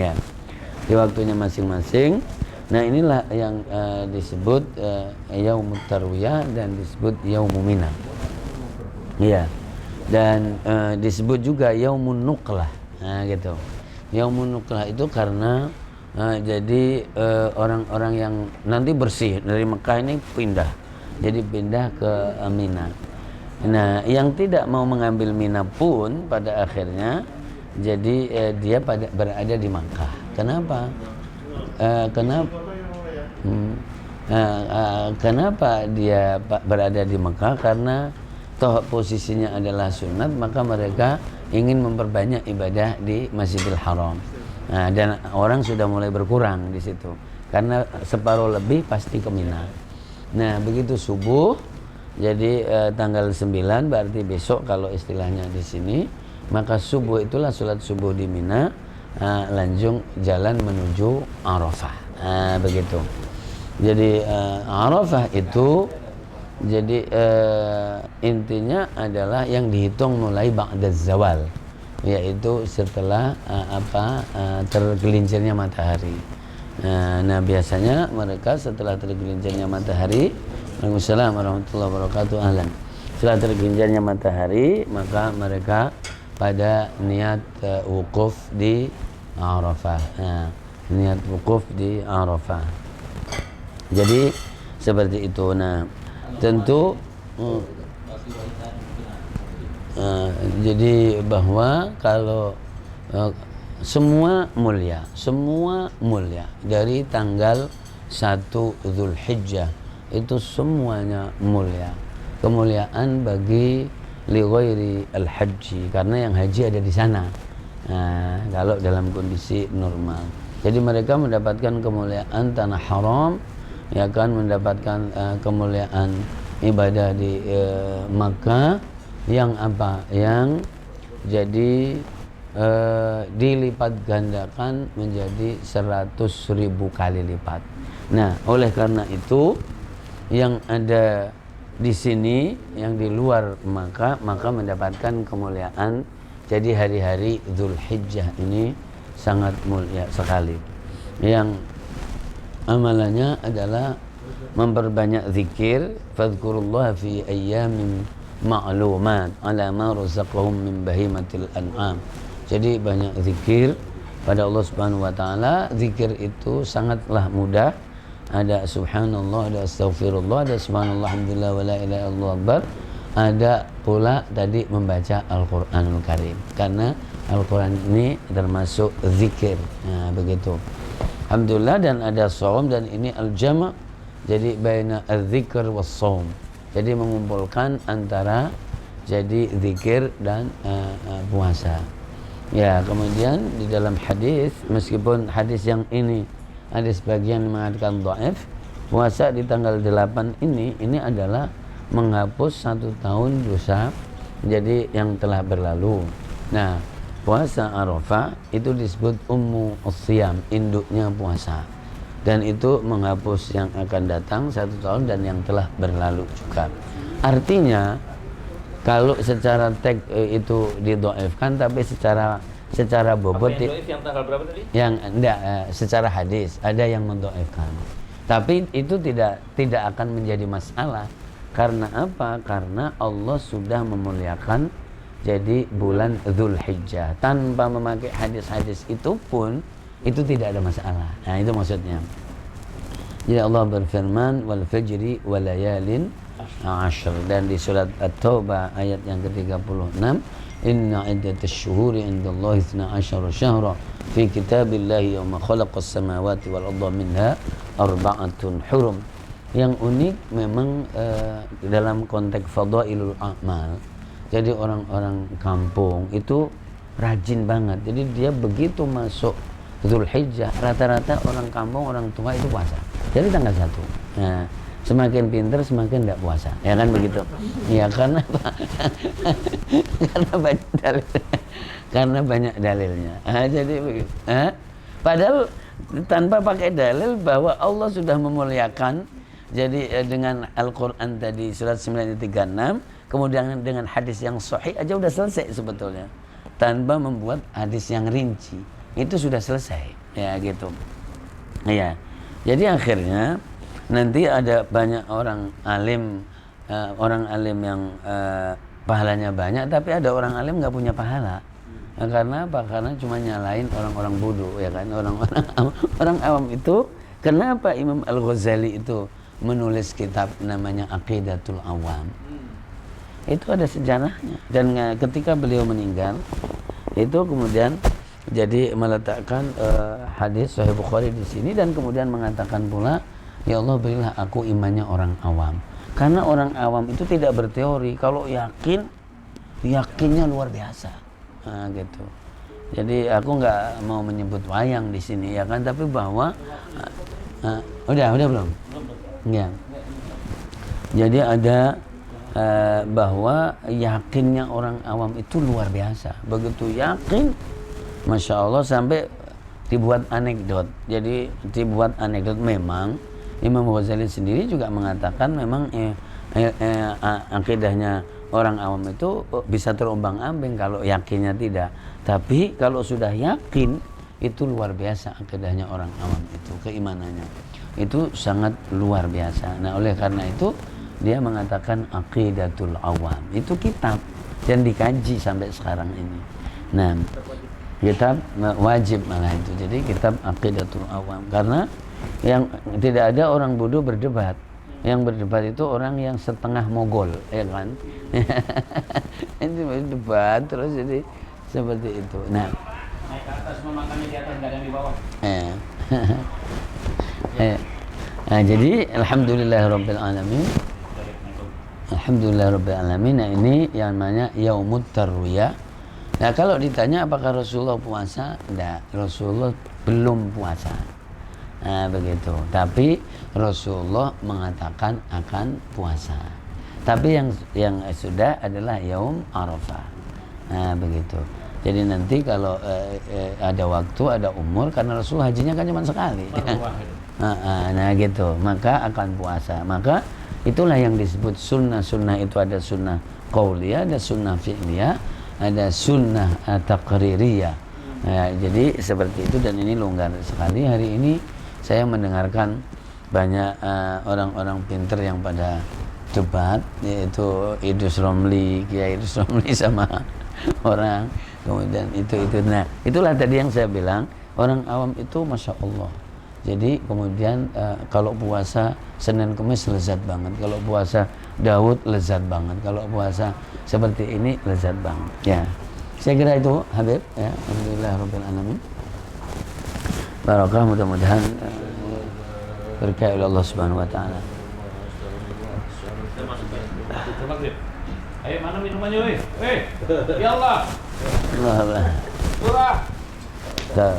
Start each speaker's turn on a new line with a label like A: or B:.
A: ya. Di waktunya masing-masing. Nah, inilah yang disebut yaumut tarwiyah dan disebut yaumul mina. Iya. Dan disebut juga yaumun nuqlah. Nah, gitu. Yaumun nuqlah itu karena jadi orang-orang yang nanti bersih dari Mekah ini pindah. Jadi pindah ke Mina. Nah, yang tidak mau mengambil Mina pun pada akhirnya jadi dia berada di Makkah. Kenapa? Kenapa dia berada di Makkah? Karena toh posisinya adalah sunat, maka mereka ingin memperbanyak ibadah di Masjidil Haram. Nah, dan orang sudah mulai berkurang di situ karena separuh lebih pasti ke Mina. Nah, begitu subuh, jadi tanggal 9 berarti besok kalau istilahnya di sini, maka subuh itulah sholat subuh di Mina, lanjut jalan menuju Arafah. Begitu. Jadi Arafah itu jadi intinya adalah yang dihitung mulai ba'da zawal, yaitu setelah tergelincirnya matahari. Nah, biasanya mereka setelah tergelincirnya matahari, Waalaikumsalam warahmatullahi wabarakatuh, ahlan. Setelah tergelincirnya matahari, maka mereka pada niat wukuf di Arafah. Niat wukuf di Arafah. Jadi seperti itu. Nah, tentu jadi bahwa kalau semua mulia dari tanggal 1 Dzulhijjah itu semuanya mulia. Kemuliaan bagi li ghairi al-haji, karena yang haji ada di sana. Nah, kalau dalam kondisi normal. Jadi mereka mendapatkan kemuliaan tanah haram, ya kan, mendapatkan kemuliaan ibadah di Makkah yang apa? Yang jadi dilipat gandakan menjadi 100.000 kali lipat. Nah, oleh karena itu yang ada di sini, yang di luar Makkah, maka mendapatkan kemuliaan. Jadi hari-hari Dzulhijjah ini sangat mulia sekali. Yang amalannya adalah memperbanyak zikir, fadhkurullah fi ayyamin ma'lumat ala ma razaqahum min bahimatil an'am. Jadi banyak zikir pada Allah Subhanahu wa taala. Zikir itu sangatlah mudah. Ada subhanallah, ada astaghfirullah, ada subhanallah, alhamdulillah, wa la ilaha illallah akbar. Ada pula tadi membaca Al-Qur'anul Karim, karena Al-Quran ini termasuk zikir. Nah, begitu. Alhamdulillah. Dan ada shaum, dan ini al-jama', jadi baina al-zikr was shaum. Jadi mengumpulkan antara jadi zikir dan puasa. Ya, kemudian di dalam hadis, meskipun hadis yang ini ada sebagian mengatakan dhaif, puasa di tanggal 8 ini adalah menghapus 1 tahun dosa jadi yang telah berlalu. Nah, puasa Arafah itu disebut ummu as-siyam, induknya puasa, dan itu menghapus yang akan datang 1 tahun dan yang telah berlalu juga. Artinya kalau secara teks itu didhaifkan, tapi secara bobot
B: yang tanggal berapa tadi?
A: Yang enggak, secara hadis ada yang mendhaifkan. Tapi itu tidak akan menjadi masalah. Karena apa? Karena Allah sudah memuliakan jadi bulan Dzulhijjah. Tanpa memakai hadis-hadis itu pun itu tidak ada masalah. Nah, itu maksudnya. Jadi Allah berfirman wal fajri wal layalin ashr, dan di surat At-Taubah ayat yang ke-36, inna iddatash syuhuri indallahi 12 syahra fi kitabillahi yawma khalaqas samawati wal arda minha arba'atun hurum. Yang unik memang dalam konteks fadailul a'mal. Jadi orang-orang kampung itu rajin banget. Jadi dia begitu masuk Dzulhijjah, rata-rata orang kampung, orang tua itu puasa. Jadi tanggal 1. Nah, semakin pintar semakin tidak puasa. Ya kan begitu? Ya, karena karena banyak dalil. Karena banyak dalilnya. Jadi begitu. Padahal tanpa pakai dalil bahwa Allah sudah memuliakan. Jadi dengan Al-Quran tadi surat 9:36, kemudian dengan hadis yang sahih aja udah selesai sebetulnya, tanpa membuat hadis yang rinci. itu sudah selesai, ya gitu. Ya, jadi akhirnya nanti ada banyak orang alim yang pahalanya banyak, tapi ada orang alim nggak punya pahala. Nah, karena apa? Karena cuma nyalain orang-orang bodoh, ya kan? Orang awam itu. Kenapa Imam Al-Ghazali itu menulis kitab namanya Aqidatul Awam? Itu ada sejarahnya. Dan ketika beliau meninggal, itu kemudian jadi meletakkan hadis Sahih Bukhari di sini dan kemudian mengatakan pula, ya Allah berilah aku imannya orang awam. Karena orang awam itu tidak berteori. Kalau yakinnya luar biasa. Nah, gitu. Jadi aku nggak mau menyebut wayang di sini, ya kan? Tapi bahwa udah belum? Ya. Jadi ada bahwa yakinnya orang awam itu luar biasa. Begitu yakin, masya Allah, sampai dibuat anekdot. Jadi dibuat anekdot. Memang Imam Ghazali sendiri juga mengatakan memang akidahnya orang awam itu bisa terombang-ambing kalau yakinnya tidak. Tapi kalau sudah yakin, itu luar biasa akidahnya orang awam itu, keimanannya itu sangat luar biasa. Nah, oleh karena itu dia mengatakan Aqidatul Awam itu kitab dan dikaji sampai sekarang ini. Nah, kitab wajib malah itu. Jadi kitab Aqidatul Awam, karena yang tidak ada orang bodoh berdebat. Yang berdebat itu orang yang setengah mogol, ya kan? Ini berdebat terus jadi seperti itu. Nah,
B: naik ke atas, memakannya di atas, nggak ada yang di bawah.
A: Nah, jadi alhamdulillahirabbil alamin. Alhamdulillahirabbil alamin. Nah, ini yang namanya Yaumut Tarwiyah. Nah, kalau ditanya apakah Rasulullah puasa? Enggak, Rasulullah belum puasa. Nah, begitu. Tapi Rasulullah mengatakan akan puasa. Tapi yang sudah adalah Yaum Arafah. Nah, begitu. Jadi nanti kalau ada waktu, ada umur, karena Rasul hajinya kan cuma sekali. Nah gitu, maka akan puasa. Maka itulah yang disebut sunnah-sunnah itu, ada sunnah qauliyah, ada sunnah fi'liyah, ada sunnah taqririyah. Nah, jadi seperti itu, dan ini longgar sekali. Hari ini saya mendengarkan banyak orang-orang pinter yang pada debat, yaitu Idrus Romli, Kiai Idrus Romli sama orang. Kemudian itu. Nah, itulah tadi yang saya bilang, orang awam itu masya Allah. Jadi kemudian kalau puasa Senin Kemis lezat banget, kalau puasa Daud lezat banget, kalau puasa seperti ini lezat banget. Ya, saya kira itu Habib. Ya, alhamdulillahirabbil alamin. Barakah, mudah-mudahan berkah oleh Allah Subhanahu wa taala.
B: Ayo, mana minumannya, weh? Ya Allah.
A: Allah.
B: Surah.